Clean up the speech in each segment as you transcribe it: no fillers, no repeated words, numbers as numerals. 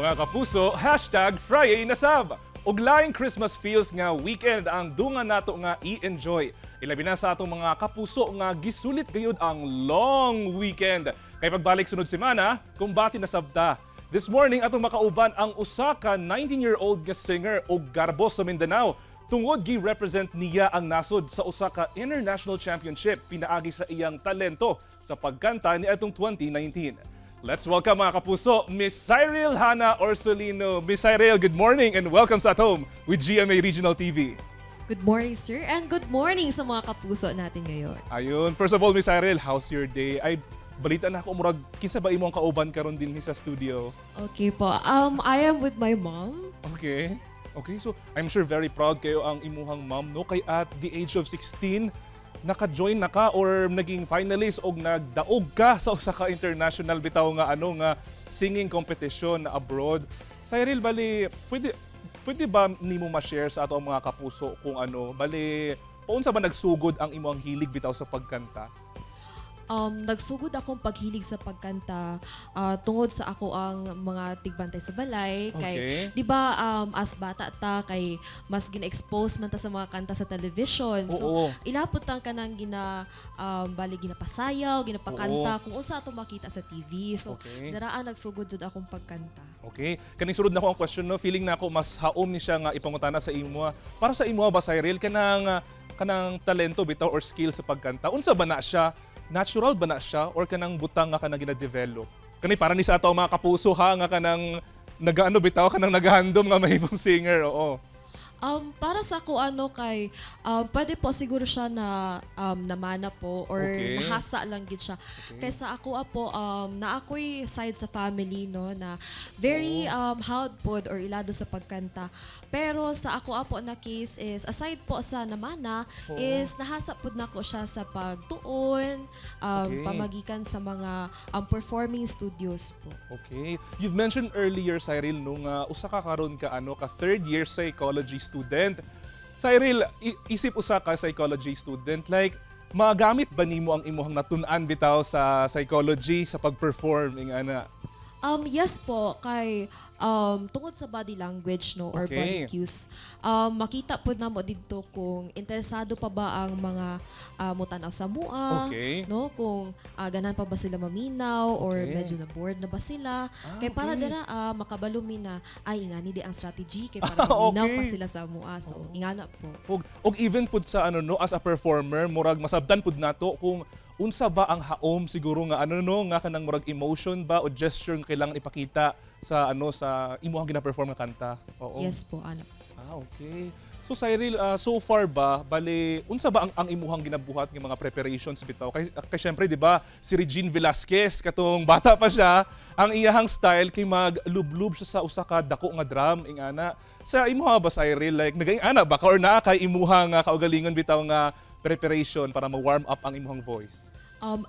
Mga kapuso, hashtag Friday na Sab. Ug laing Christmas feels nga weekend ang dunga nato nga i-enjoy. Ilabi na sa atong mga kapuso nga gisulit gayud ang long weekend. Kay pagbalik sunod semana, kumbati na sabta. This morning atong makauban ang usa ka 19-year-old nga singer og garbo sa Mindanao. Tungod gi-represent niya ang nasod sa usa ka international championship pinaagi sa iyang talento sa pagkanta ni atong 2019. Let's welcome mga kapuso, Miss Cyril Hannah Orsolino. Miss Cyril, good morning and welcome sa At Home with GMA Regional TV. Good morning, sir, and good morning sa mga kapuso natin ngayon. Ayun, first of all, Miss Cyril, how's your day? Ay, balita na ako, murag, kinsa ba imong kauban karon din sa studio? Okay po, I am with my mom. Okay. Okay, so I'm sure very proud kayo ang imuhang mom, no? Kay at the age of 16, naka-join na ka or naging finalist o nagdaog ka sa usa ka international bitaw nga singing competition abroad. Cyril, bali pwede ba nimo ma-share sa ato ang mga kapuso kung bali paunsa ba nagsugod ang imong hilig bitaw sa pagkanta? Nagsugod akong paghilig sa pagkanta tungod sa ako ang mga tigbantay sa balay. Kay, Okay. di ba, as bata ta, kay mas gina-expose man ta sa mga kanta sa television. So, Oo. ilapot lang ka nang bali ginapasayaw, ginapakanta, Oo. kung usa ato makita sa TV. So, Okay. daraan nagsugod jud akong pagkanta. Okay. Kaning sunod na ko ang question, no? Feeling na ako mas haom ni siya nga ipangutana sa imo. Para sa imo ba, Cyril, kanang talento bitaw or skill sa pagkanta, unsa ba na siya? Natural ba na siya or kanang butang nga kanang gina-develop? Kani para ni sa ato ang mga kapuso ha nga kanang nagaano bitaw kanang naghandom nga mahimong singer, oo. Para sa ako kay pwede po siguro siya na namana po or Okay. nahasa lang gid siya. Kaysa ako po na ako'y side sa family no na very hard pod or ilado sa pagkanta. Pero sa ako po na case is aside po sa namana Oo. is nahasa pod nako siya sa pagtuon Okay. pamagikan sa mga performing studios po. Okay. You've mentioned earlier, Cyril, nung usa ka karon ka ka third year psychology student. Cyril, isip usa ka psychology student, like magamit ba nimo ang imuhang natun-an bitaw sa psychology sa pag-perform ingana? Yes po, kay tungod sa body language no or Okay. body cues. Makita po na mo dito kung interesado pa ba ang mga mutanaw sa mua, Okay. no, kung ganan pa ba sila maminaw or Okay. medyo na bored na ba sila. Kay para okay. dira makabalumi na ay ingani di ang strategy kay para maminaw pa Okay. sila sa mua. So ingana po. Og even pud sa as a performer, murag masabdan pud nato kung unsa ba ang haom siguro nga nga kanang murag emotion ba o gesture nga kailangan ipakita sa sa imuhang gina-perform nga kanta. Oo. Yes po, ana. Okay. So Cyril, so far ba bali unsa ba ang imuhang ginabuhat nga mga preparations bitaw? Kay syempre 'di ba si Regine Velasquez katong bata pa siya, ang iyahang style kay maglublob siya sa usa ka dako nga drum ingana. Sa imuha ba Cyril like naging ba ka or naa kay imuhang kaugalingon bitaw nga preparation para ma-warm up ang imuhang voice?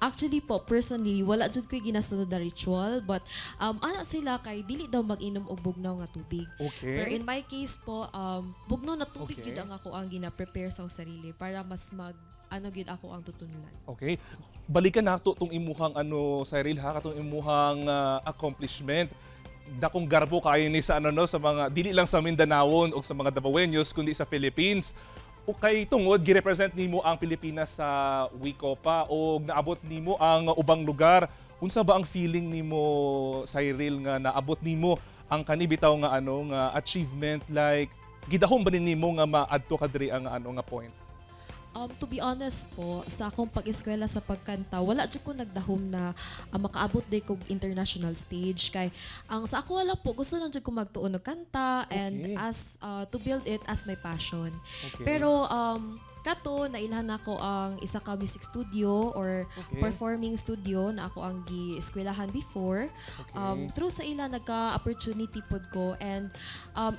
Actually po, personally, wala jud ko'y ginasunod na ritual, but ana sila kay dili daw mag-inom og bugnaw nga tubig. Okay. Pero in my case po, bugnaw na tubig Okay. gyud ang ako ang gina-prepare sa sarili para mas gyud ako ang tutunulan. Okay. Balikan nato tong imuhang Cyril ha, katong imuhang accomplishment. Dakong garbo kayo ni sa sa mga dili lang sa Mindanao o sa mga Davaoenos kundi sa Philippines. O kay tungod gi-represent nimo ang Pilipinas sa Wicopa o naabot nimo ang ubang lugar. Unsa ba ang feeling nimo Cyril nga naabot nimo ang kanibitaw nga nga achievement like gidahom ba nimo nga maadto ka diri ang nga point? To be honest po, sa akong pag-eskwela sa pagkanta, wala jud ko nagdahom na makaabot day kog international stage kay ang sa ako wala po gusto lang jud ko magtuon og kanta and Okay. as to build it as my passion. Okay. Pero kato nailhan ako ang isa ka music studio or Okay. performing studio na ako ang gi-eskwelahan before. Okay. Through sa ila nagka-opportunity pod ko and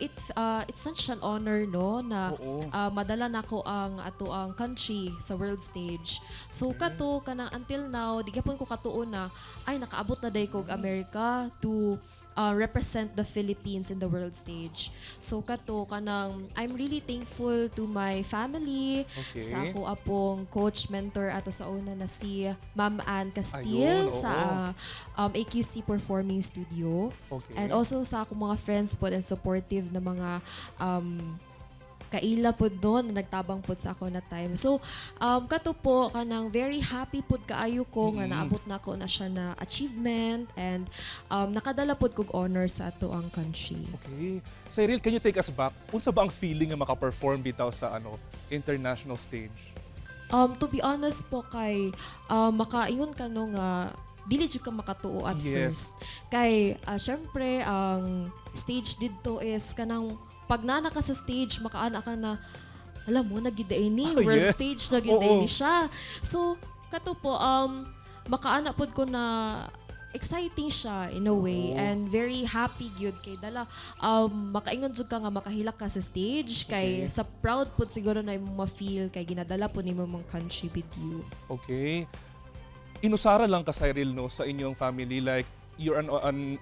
it's such an honor no na Oo. madala nako ang ato ang country sa world stage. So kato kanang until now di gyapon ko katuon na ay nakaabot na day kog America to represent the Philippines in the world stage. So kato kanang I'm really thankful to my family, Okay. sa ako apong coach mentor ato sa una na si Ma'am Ann Castile Ayun, oo. sa AQC Performing Studio. Okay. And also sa akong mga friends po and supportive na mga kaila po doon na nagtabang po sa ako na time. So, kato po, kanang very happy po kaayo ko nga naabot na ko na siya na achievement and nakadala po kog honor sa ato ang country. Okay. Cyril, can you take us back? Unsa ba ang feeling nga maka-perform bitaw sa international stage? To be honest po kay makaingon ka no nga dili jud ka makatuo at Yes. first. Kay syempre ang stage didto is kanang pag nana ka sa stage makaana ka na alam mo nagiday ni Ah, world yes. stage nagiday Oo. ni siya. So kato po makaana pod ko na exciting siya in a way Oo. and very happy gyud kay dala makaingon jud ka nga makahilak ka sa stage kay Okay. sa proud pud siguro na imong ma-feel kay ginadala po nimo mong country with you. Okay. Inusara lang ka, Cyril, no, sa inyong family, like you're an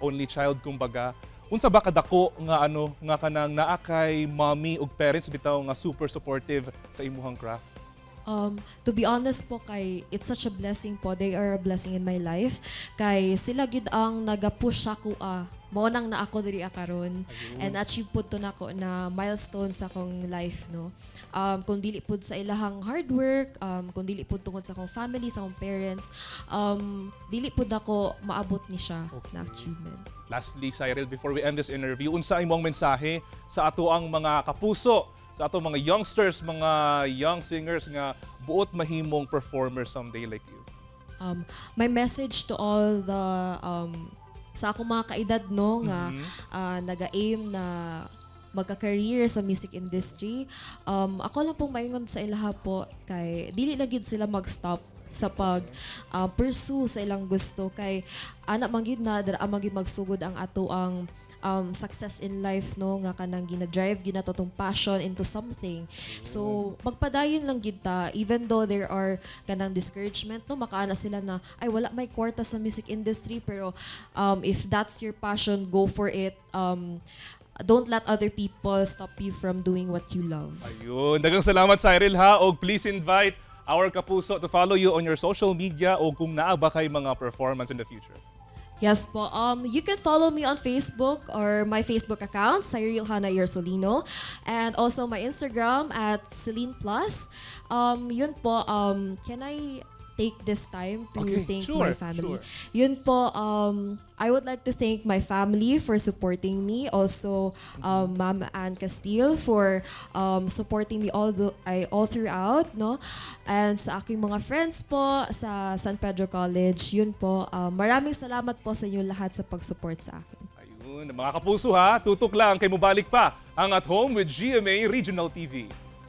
only child kumbaga. Unsa ba kadako nga nga kanang naa kay mommy ug parents bitaw nga super supportive sa imuhang craft? To be honest po kay it's such a blessing po. They are a blessing in my life. Kay sila gid ang naga-push ako mo nang na ako diri karon and achieve pud to nako na milestone sa akong life no. Kung dili pud sa ilahang hard work, kung dili pud tungod sa akong family, sa akong parents, dili pud nako maabot ni siya na achievements. Lastly, Cyril, before we end this interview, unsa imong mensahe sa ato ang mga kapuso, sa ato mga youngsters, mga young singers nga buot mahimong performers someday like you? My message to all the sa akong mga kaedad no nga naga-aim na magka-career sa music industry. Ako lang pong maingon sa ilaha po kay dili lang gid sila mag-stop sa pag pursue sa ilang gusto kay ana man gid na dara man gid magsugod ang ato ang success in life no nga kanang gina-drive ginato tong passion into something. So magpadayon lang gid ta even though there are kanang discouragement no makaana sila na ay wala may kwarta sa music industry pero if that's your passion go for it. Don't let other people stop you from doing what you love. Ayun. Daghang salamat, Cyril, ha? O please invite our kapuso to follow you on your social media o kung naa ba kay mga performance in the future. Yes po. You can follow me on Facebook or my Facebook account, Cyril Hana Yersolino, and also my Instagram at Celine Plus. Yun po, can I take this time to Okay, thank sure, my family? sure. Yun po, I would like to thank my family for supporting me. Also, Ma'am Ann Castile for supporting me all throughout, no? And sa aking mga friends po sa San Pedro College, yun po, maraming salamat po sa inyo lahat sa pag-support sa akin. Ayun. Mga kapuso, ha? Tutok lang kay mubalik pa ang At Home with GMA Regional TV.